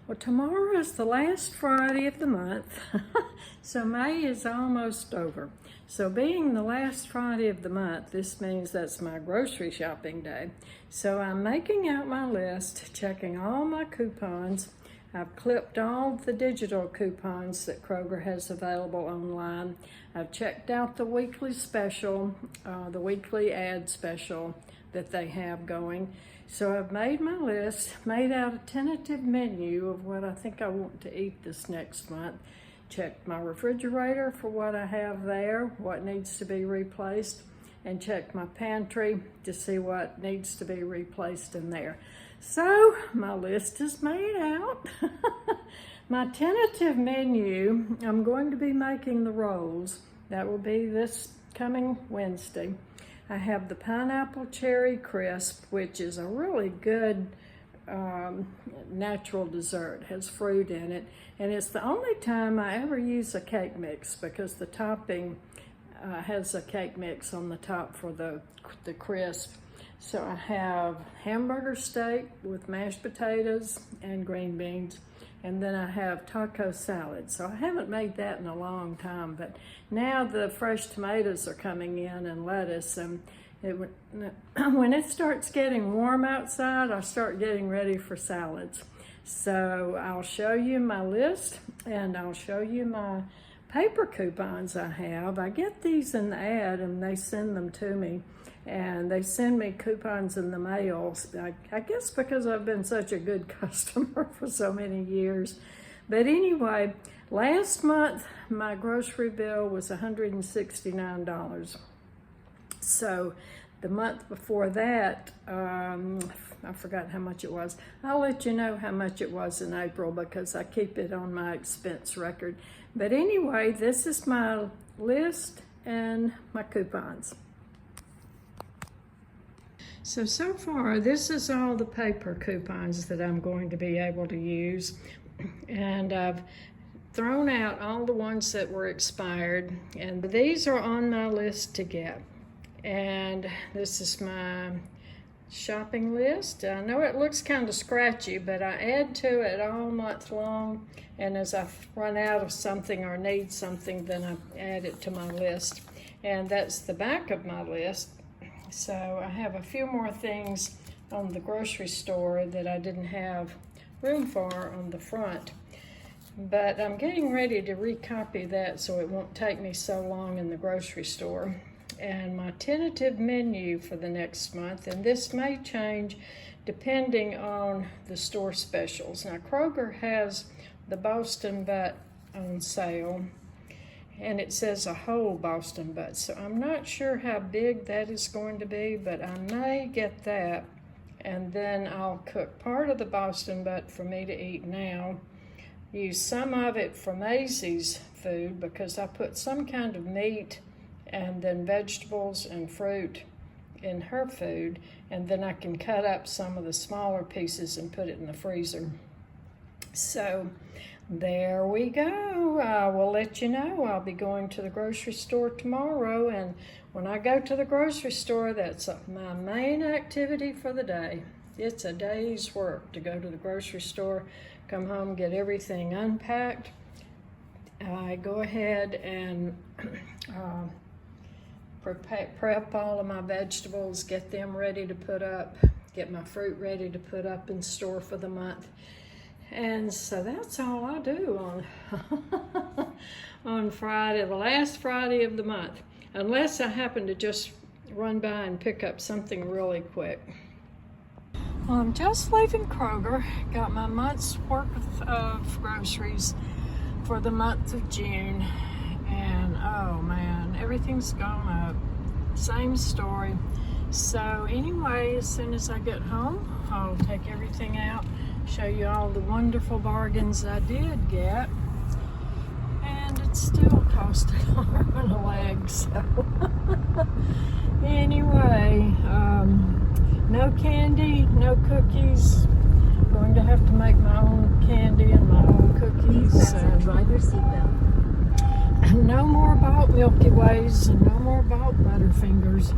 Well, tomorrow is the last Friday of the month, so May is almost over. So being the last Friday of the month, this means that's my grocery shopping day. So I'm making out my list, checking all my coupons. I've clipped all the digital coupons that Kroger has available online. I've checked out the weekly special, the weekly ad special that they have going. So I've made my list, made out a tentative menu of what I think I want to eat this next month. Checked my refrigerator for what I have there, what needs to be replaced, and checked my pantry to see what needs to be replaced in there. So my list is made out. My tentative menu, I'm going to be making the rolls. That will be this coming Wednesday. I have the pineapple cherry crisp, which is a really good natural dessert, has fruit in it, and it's the only time I ever use a cake mix because the topping has a cake mix on the top for the crisp. So I have hamburger steak with mashed potatoes and green beans, and then I have taco salad. So I haven't made that in a long time, but now the fresh tomatoes are coming in and lettuce, and when it starts getting warm outside, I start getting ready for salads. So I'll show you my list, and I'll show you my paper coupons I have. I get these in the ad, and they send them to me, and they send me coupons in the mail. I guess because I've been such a good customer for so many years. But anyway, last month, my grocery bill was $169. So the month before that, I forgot how much it was. I'll let you know how much it was in April because I keep it on my expense record. But anyway, this is my list and my coupons. So far, this is all the paper coupons that I'm going to be able to use. And I've thrown out all the ones that were expired. And these are on my list to get. And this is my shopping list. I know it looks kind of scratchy, but I add to it all month long. And as I run out of something or need something, then I add it to my list. And that's the back of my list. So I have a few more things on the grocery store that I didn't have room for on the front. But I'm getting ready to recopy that so it won't take me so long in the grocery store. And my tentative menu for the next month, and this may change depending on the store specials. Now Kroger has the Boston butt on sale, and it says a whole Boston butt. So I'm not sure how big that is going to be, but I may get that. And then I'll cook part of the Boston butt for me to eat now. Use some of it for Maisie's food because I put some kind of meat and then vegetables and fruit in her food. And then I can cut up some of the smaller pieces and put it in the freezer. So there we go. I will let you know. I'll be going to the grocery store tomorrow, and when I go to the grocery store, that's my main activity for the day. It's a day's work to go to the grocery store, come home, get everything unpacked. I go ahead and prep all of my vegetables, get them ready to put up, get my fruit ready to put up in store for the month. And so that's all I do on Friday, the last Friday of the month, unless I happen to just run by and pick up something really quick. Well, I'm just leaving Kroger, got my month's worth of groceries for the month of June, and oh man, everything's gone up. Same story. So anyway, as soon as I get home, I'll take everything out, show you all the wonderful bargains I did get, and it still cost an arm and a leg. So anyway, no candy, no cookies. I'm going to have to make my own candy and my own cookies. Driver's seatbelt. No more bought Milky Ways and no more bought Butterfingers.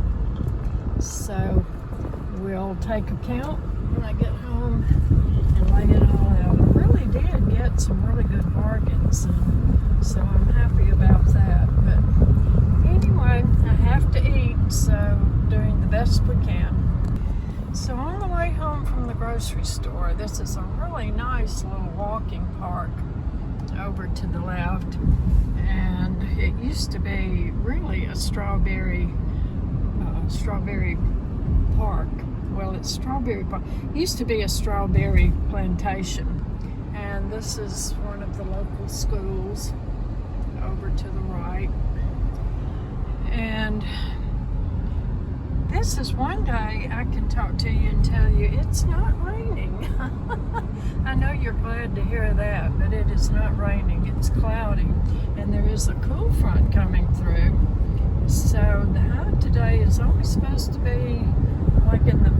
So we'll take a count when I get home and lay it all out. I really did grocery store. This is a really nice little walking park over to the left, and it used to be really a strawberry park. Well, it's strawberry park. It used to be a strawberry plantation, and this is one of the local schools over to the right. And this is one day I can talk to you and tell you it's not raining. I know you're glad to hear that, but it is not raining. It's cloudy, and there is a cool front coming through. So the high today is only supposed to be like in the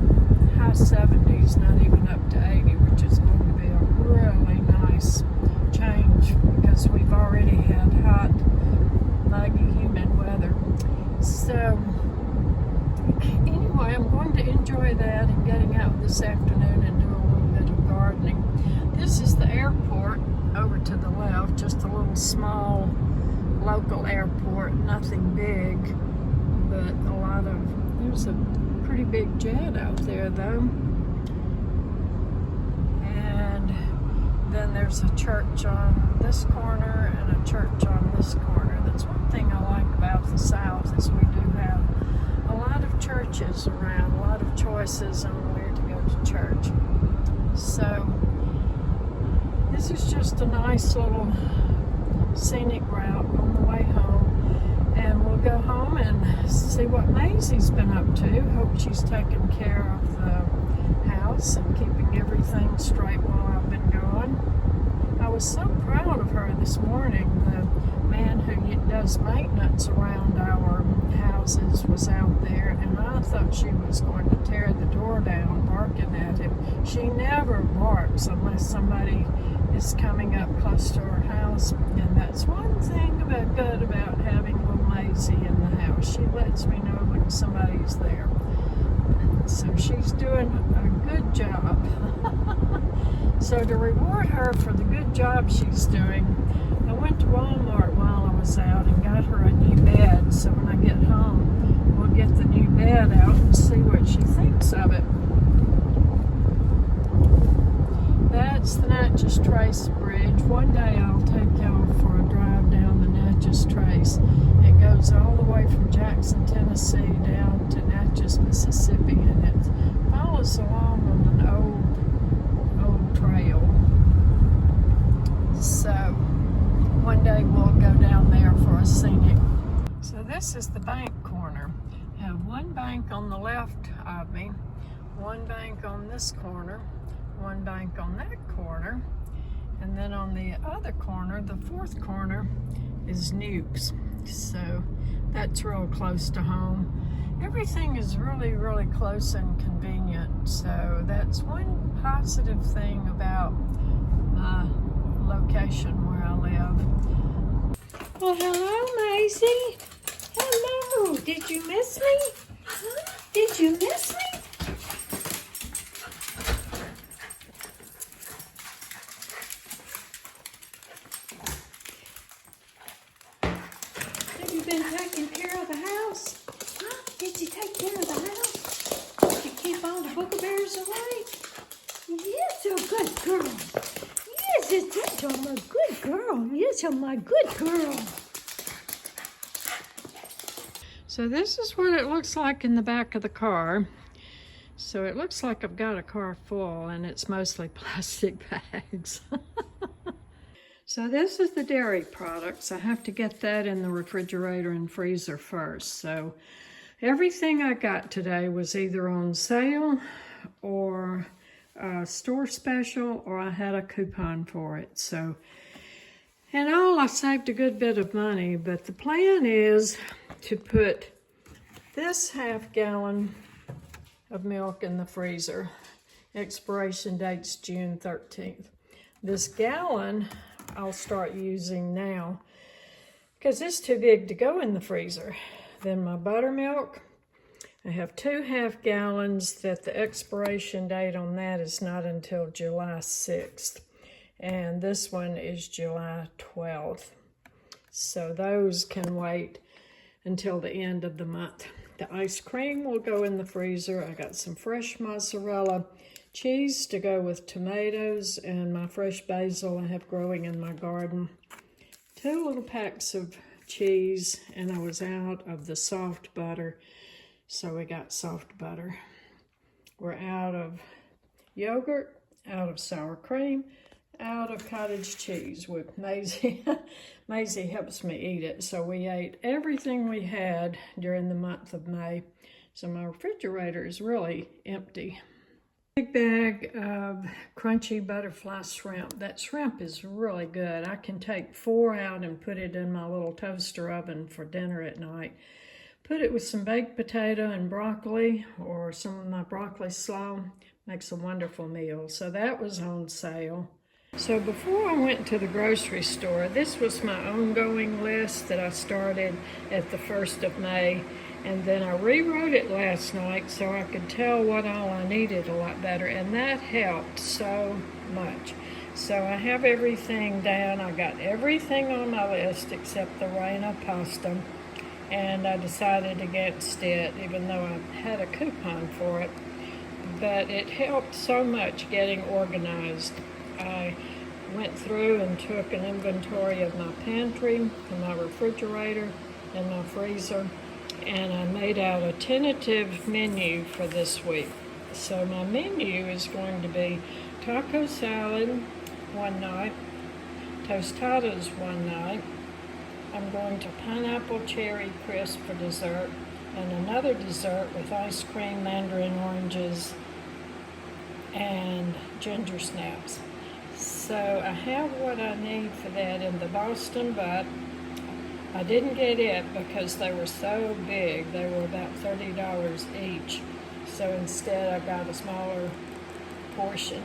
high 70s, not even up to 80, which is going to be a really nice change because we've already had hot, muggy, humid weather. So anyway, I'm going to enjoy that and getting out this afternoon and do a little bit of gardening. This is the airport over to the left, just a little small local airport, nothing big, but there's a pretty big jet out there though. And then there's a church on this corner and a church on this corner. That's one thing I like about the South is we do have a lot of churches around, a lot of choices on where to go to church. So this is just a nice little scenic route on the way home, and we'll go home and see what Maisie's been up to. Hope she's taking care of the house and keeping everything straight while I've been gone. I was so proud of her this morning. The man who does maintenance around our houses was out there, and I thought she was going to tear the door down barking at him. She never barks unless somebody is coming up close to her house, and that's one thing good about having little Maisie in the house. She lets me know when somebody's there. So she's doing a good job. So to reward her for the good job she's doing, I went to Walmart while I was out and got her a new bed. So when I get home, we'll get the new bed out and see what she thinks of it. That's the Natchez Trace Bridge. One day I'll take y'all for a drive down the Natchez Trace. It goes all the way from Jackson, Tennessee down to Natchez, Mississippi, and it follows along on an old trail. So one day we'll go down there for a scenic. So this is the bank corner. I have one bank on the left of me, one bank on this corner, one bank on that corner, and then on the other corner, the fourth corner, is Nukes. So that's real close to home. Everything is really, really close and convenient. So that's one positive thing about my location where I live. Well, hello, Maisie. Hello. Did you miss me? Huh? Did you miss me? Have you been taking care of the house? Huh? Did you take care of the house? Did you keep all the boogerbears away? Yes, you're a good girl. Yes, you're my good girl. Yes, you're my good girl. So this is what it looks like in the back of the car. So it looks like I've got a car full, and it's mostly plastic bags. So this is the dairy products. I have to get that in the refrigerator and freezer first. So everything I got today was either on sale or store special, or I had a coupon for it. So, and all, I saved a good bit of money, but the plan is to put this half-gallon of milk in the freezer. Expiration date's June 13th. This gallon I'll start using now because it's too big to go in the freezer. Then my buttermilk, I have 2 half-gallons that the expiration date on that is not until July 6th. And this one is July 12th. So those can wait until the end of the month. The ice cream will go in the freezer. I got some fresh mozzarella cheese to go with tomatoes, and my fresh basil I have growing in my garden. 2 little packs of cheese, and I was out of the soft butter, so we got soft butter. We're out of yogurt, out of sour cream, out of cottage cheese with Maisie. Maisie helps me eat it, so we ate everything we had during the month of May. So my refrigerator is really empty. Big bag of crunchy butterfly shrimp. That shrimp is really good. I can take 4 out and put it in my little toaster oven for dinner at night. Put it with some baked potato and broccoli, or some of my broccoli slaw. Makes a wonderful meal. So that was on sale. So before I went to the grocery store, this was my ongoing list that I started at the 1st of May. And then I rewrote it last night so I could tell what all I needed a lot better. And that helped so much. So I have everything down. I got everything on my list except the Reina pasta. And I decided against it, even though I had a coupon for it. But it helped so much getting organized. I went through and took an inventory of my pantry, and my refrigerator, and my freezer, and I made out a tentative menu for this week. So my menu is going to be taco salad one night, tostadas one night. I'm going to pineapple cherry crisp for dessert, and another dessert with ice cream, mandarin oranges, and ginger snaps. So I have what I need for that in the Boston, but I didn't get it because they were so big. They were about $30 each. So instead I got a smaller portion.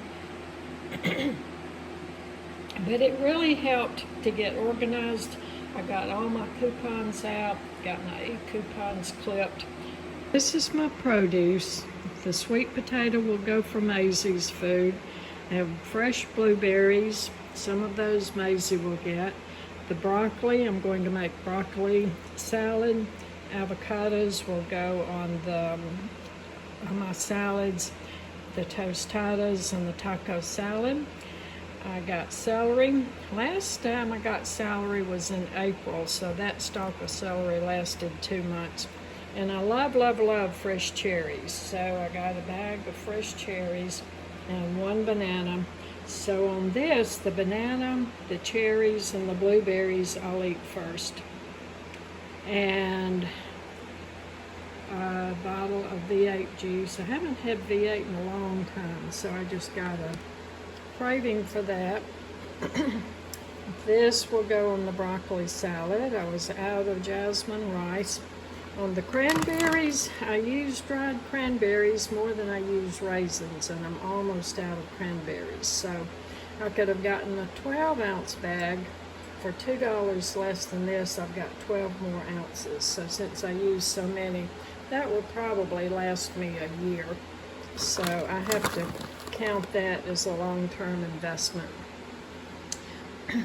But it really helped to get organized. I got all my coupons out, got my e-coupons clipped. This is my produce. The sweet potato will go for Maisie's food. I have fresh blueberries. Some of those Maisie will get. The broccoli, I'm going to make broccoli salad. Avocados will go on my salads, the tostadas and the taco salad. I got celery. Last time I got celery was in April, so that stalk of celery lasted 2 months. And I love, love, love fresh cherries. So I got a bag of fresh cherries and 1 banana. So on this, the banana, the cherries, and the blueberries I'll eat first. And a bottle of V8 juice. I haven't had V8 in a long time, so I just got a craving for that. This will go on the broccoli salad. I was out of jasmine rice. On the cranberries, I use dried cranberries more than I use raisins, and I'm almost out of cranberries. So I could have gotten a 12-ounce bag for $2 less than this. I've got 12 more ounces. So since I use so many, that will probably last me a year. So I have to count that as a long-term investment.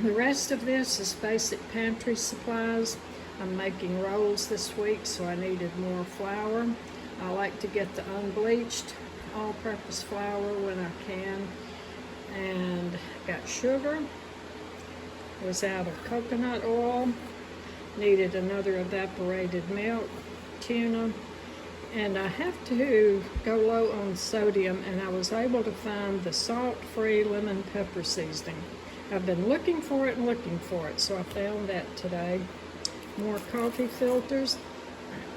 The rest of this is basic pantry supplies. I'm making rolls this week, so I needed more flour. I like to get the unbleached all-purpose flour when I can. And got sugar. Was out of coconut oil. Needed another evaporated milk, tuna. And I have to go low on sodium, and I was able to find the salt-free lemon pepper seasoning. I've been looking for it and looking for it, so I found that today. More coffee filters.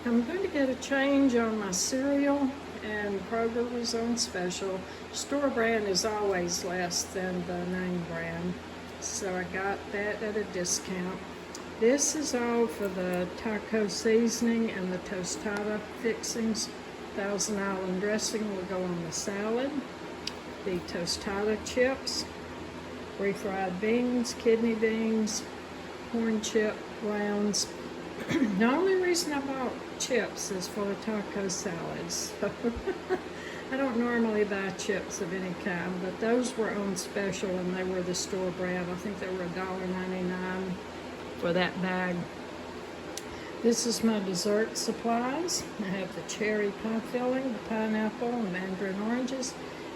I'm going to get a change on my cereal, and Kroger was on special. Store brand is always less than the name brand, so I got that at a discount. This is all for the taco seasoning and the tostada fixings. Thousand Island dressing will go on the salad. The tostada chips, refried beans, kidney beans, corn chip rounds. The only reason I bought chips is for the taco salads. So I don't normally buy chips of any kind, but those were on special and they were the store brand. I think they were $1.99 for that bag. This is my dessert supplies. I have the cherry pie filling, the pineapple, and mandarin oranges,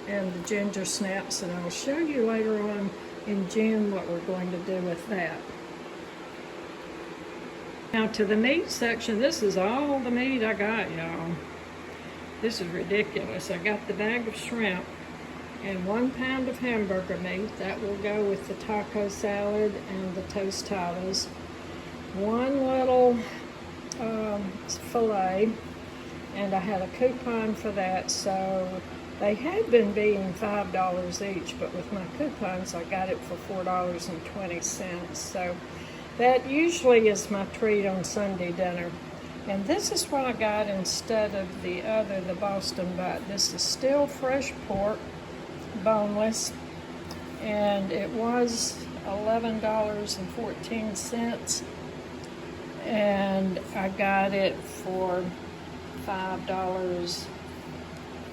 and the ginger snaps, and I'll show you later on in June what we're going to do with that. Now to the meat section, this is all the meat I got, y'all. This is ridiculous. I got the bag of shrimp and 1 pound of hamburger meat. That will go with the taco salad and the tostadas. 1 little filet, and I had a coupon for that, so they had been being $5 each, but with my coupons I got it for $4.20. So that usually is my treat on Sunday dinner. And this is what I got instead of the Boston butt. This is still fresh pork, boneless, and it was $11.14, and I got it for $5.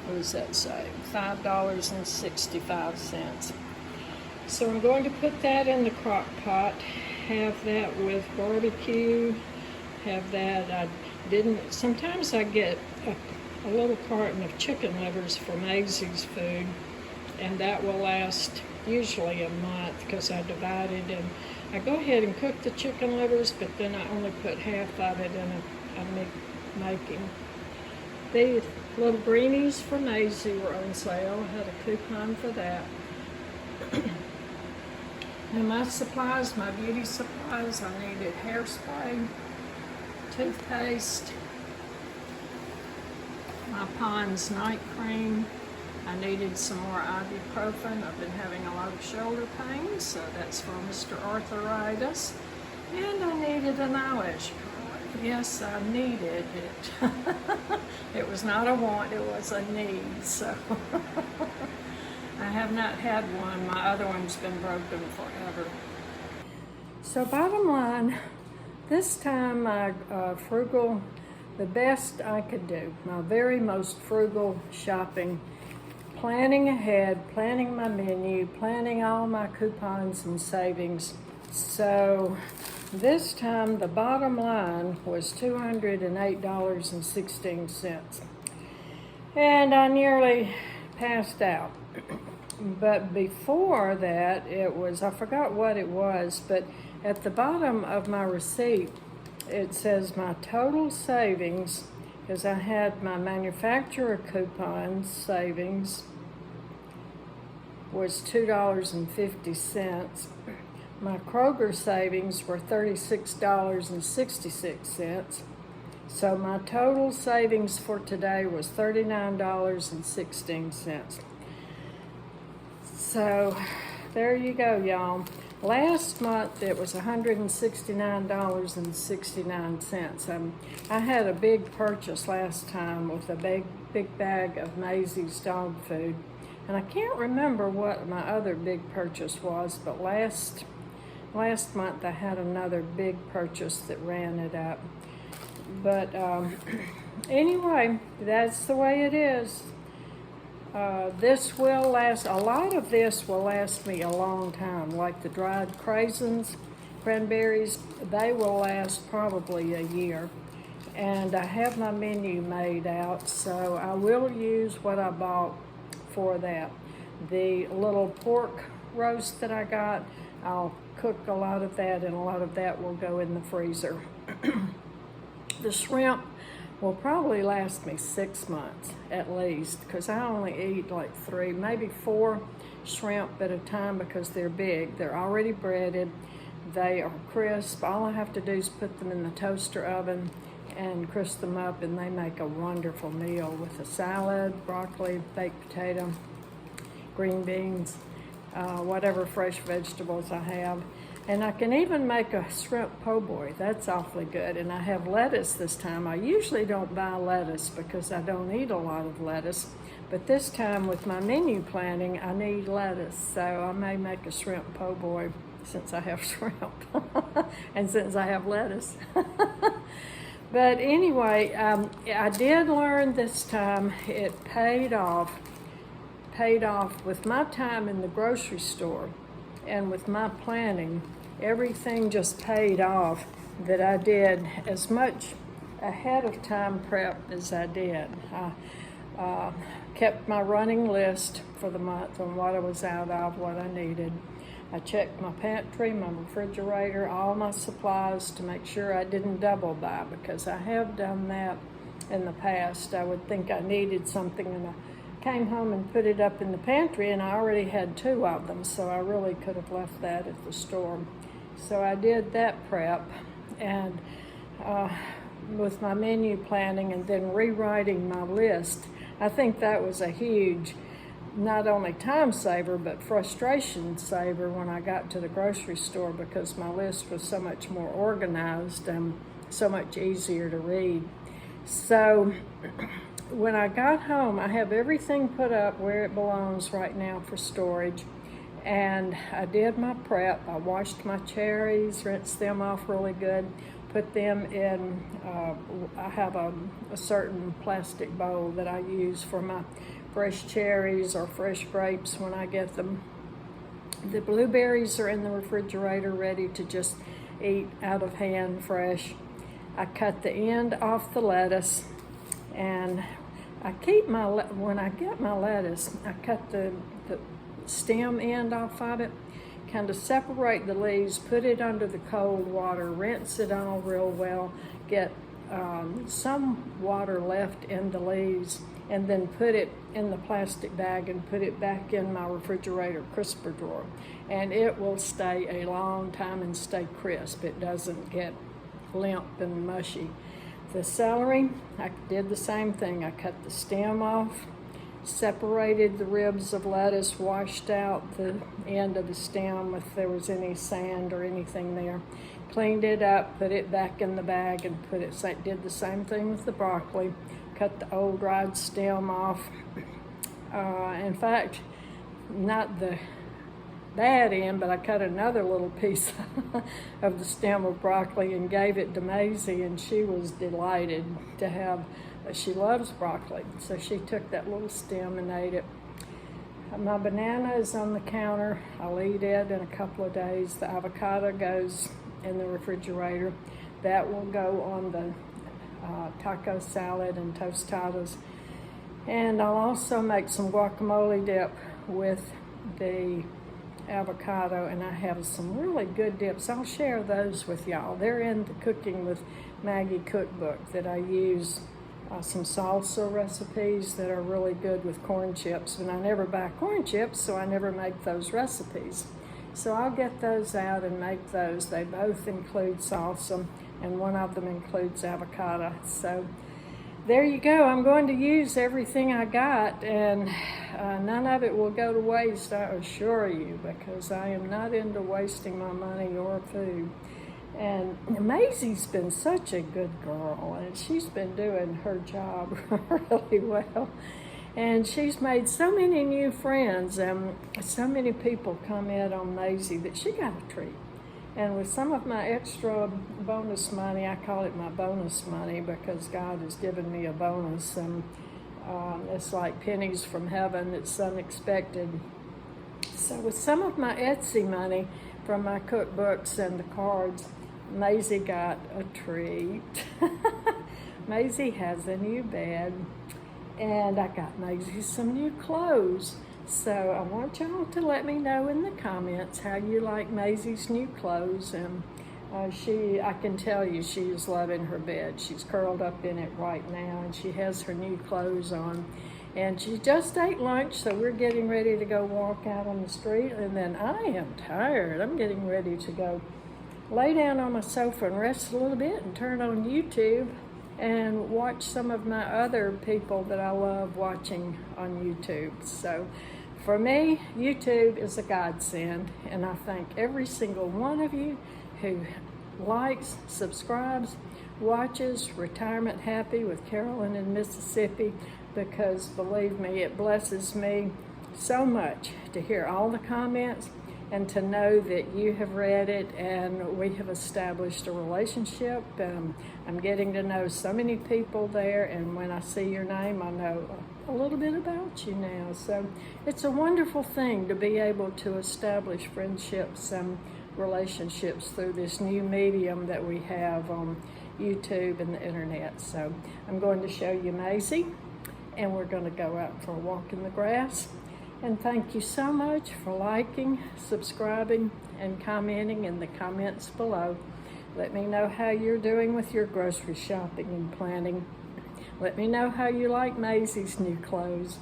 What does that say? $5.65. So I'm going to put that in the crock pot, have that with barbecue, have that. Sometimes I get a little carton of chicken livers from Maisie's Food, and that will last usually a month because I divided, and I go ahead and cook the chicken livers, but then I only put half of it in a making. The little greenies from Maisie were on sale. I had a coupon for that. Now my supplies, my beauty supplies, I needed hairspray, toothpaste, my Pond's night cream. I needed some more ibuprofen. I've been having a lot of shoulder pain, so that's for Mr. Arthritis. And I needed an eyelash curler. Yes, I needed it. It was not a want, it was a need, so. I have not had one. My other one's been broken forever. So bottom line, this time my frugal, the best I could do, my very most frugal shopping, planning ahead, planning my menu, planning all my coupons and savings. So this time the bottom line was $208.16. And I nearly passed out. But before that, it was, I forgot what it was, but at the bottom of my receipt, it says my total savings, because I had my manufacturer coupons savings, was $2.50. My Kroger savings were $36.66. So my total savings for today was $39.16. So there you go, y'all. Last month it was $169.69. I had a big purchase last time with a big bag of Maisie's dog food, and I can't remember what my other big purchase was, but last month I had another big purchase that ran it up. But anyway, that's the way it is. This will last, a lot of this will last me a long time, like the dried cranberries, they will last probably a year. And I have my menu made out, so I will use what I bought for that. The little pork roast that I got, I'll cook a lot of that, and a lot of that will go in the freezer. The shrimp will probably last me 6 months at least, because I only eat like 3, maybe 4 shrimp at a time because they're big. They're already breaded. They are crisp. All I have to do is put them in the toaster oven and crisp them up, and they make a wonderful meal with a salad, broccoli, baked potato, green beans, whatever fresh vegetables I have. And I can even make a shrimp po' boy. That's awfully good. And I have lettuce this time. I usually don't buy lettuce because I don't eat a lot of lettuce. But this time with my menu planning, I need lettuce. So I may make a shrimp po' boy since I have shrimp and since I have lettuce. But anyway, I did learn this time, it paid off with my time in the grocery store. And with my planning, everything just paid off that I did as much ahead of time prep as I did. kept my running list for the month on what I was out of, what I needed. I checked my pantry, my refrigerator, all my supplies to make sure I didn't double buy, because I have done that in the past. I would think I needed something and I came home and put it up in the pantry and I already had 2 of them, so I really could have left that at the store. So I did that prep, and with my menu planning and then rewriting my list, I think that was a huge, not only time saver, but frustration saver when I got to the grocery store, because my list was so much more organized and so much easier to read. So when I got home, I have everything put up where it belongs right now for storage. And I did my prep. I washed my cherries, rinsed them off really good, put them in, I have a certain plastic bowl that I use for my fresh cherries or fresh grapes when I get them. The blueberries are in the refrigerator ready to just eat out of hand, fresh. I cut the end off the lettuce, and I keep when I get my lettuce, I cut the stem end off of it, kind of separate the leaves, put it under the cold water, rinse it all real well, get some water left in the leaves, and then put it in the plastic bag and put it back in my refrigerator crisper drawer. And it will stay a long time and stay crisp. It doesn't get limp and mushy. The celery, I did the same thing. I cut the stem off, separated the ribs of lettuce, washed out the end of the stem if there was any sand or anything there, cleaned it up, put it back in the bag, and did the same thing with the broccoli. Cut the old dried stem off. In fact, not the bad end, but I cut another little piece of the stem of broccoli and gave it to Maisie, and she was delighted to have. She loves broccoli, so she took that little stem and ate it. My banana is on the counter. I'll eat it in a couple of days. The avocado goes in the refrigerator. That will go on the taco salad and tostadas. And I'll also make some guacamole dip with the avocado, and I have some really good dips. I'll share those with y'all. They're in the Cooking with Maggie cookbook that I use. Some salsa recipes that are really good with corn chips, and I never buy corn chips, so I never make those recipes. So I'll get those out and make those. They both include salsa, and one of them includes avocado. So there you go. I'm going to use everything I got, and none of it will go to waste, I assure you, because I am not into wasting my money or food. And Maisie's been such a good girl, and she's been doing her job really well. And she's made so many new friends, and so many people comment on Maisie that she got a treat. And with some of my extra bonus money, I call it my bonus money because God has given me a bonus, and it's like pennies from heaven. It's unexpected. So with some of my Etsy money from my cookbooks and the cards, Maisie got a treat. Maisie has a new bed, and I got Maisie some new clothes. So I want y'all to let me know in the comments how you like Maisie's new clothes. And I can tell you she is loving her bed. She's curled up in it right now, and she has her new clothes on. And she just ate lunch, so we're getting ready to go walk out on the street. And then I am tired. I'm getting ready to go lay down on my sofa and rest a little bit and turn on YouTube and watch some of my other people that I love watching on YouTube. So for me, YouTube is a godsend, and I thank every single one of you who likes, subscribes, watches Retirement Happy with Carolyn in Mississippi, because believe me, it blesses me so much to hear all the comments and to know that you have read it and we have established a relationship. I'm getting to know so many people there, and when I see your name, I know a little bit about you now. So it's a wonderful thing to be able to establish friendships and relationships through this new medium that we have on YouTube and the internet. So I'm going to show you Maisie, and we're going to go out for a walk in the grass. And thank you so much for liking, subscribing, and commenting in the comments below. Let me know how you're doing with your grocery shopping and planning. Let me know how you like Maisie's new clothes.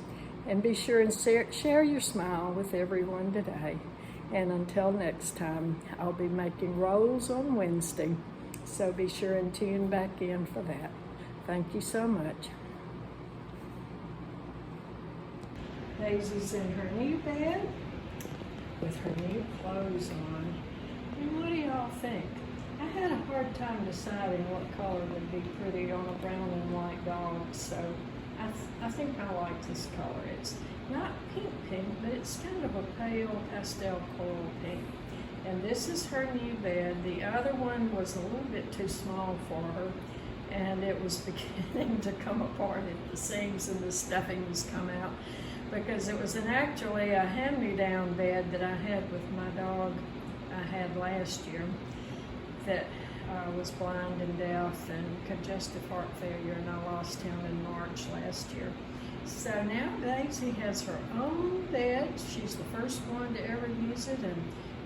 And be sure and share your smile with everyone today. And until next time, I'll be making rolls on Wednesday. So be sure and tune back in for that. Thank you so much. Daisy's in her new bed with her new clothes on. And what do y'all think? I had a hard time deciding what color would be pretty on a brown and white dog, so I think I like this color. It's not pink, but it's kind of a pale pastel coral pink. And this is her new bed. The other one was a little bit too small for her, and it was beginning to come apart at the seams and the stuffing was come out, because it was actually a hand-me-down bed that I had with my dog I had last year that was blind and deaf and congestive heart failure, and I lost him in March last year. So now Daisy has her own bed. She's the first one to ever use it, and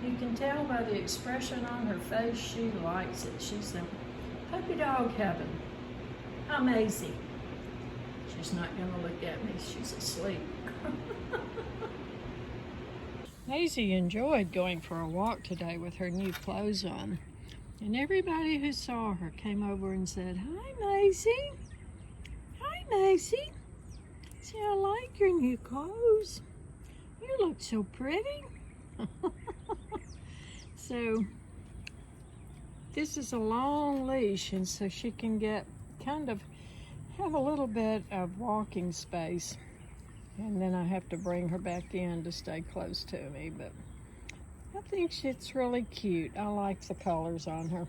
you can tell by the expression on her face she likes it. She's in puppy dog heaven. I'm Maisie. She's not gonna look at me, she's asleep. Maisie enjoyed going for a walk today with her new clothes on. And everybody who saw her came over and said, "Hi, Maisie. Hi, Maisie. See, I like your new clothes. You look so pretty." So this is a long leash, and so she can have a little bit of walking space. And then I have to bring her back in to stay close to me, but I think it's really cute. I like the colors on her.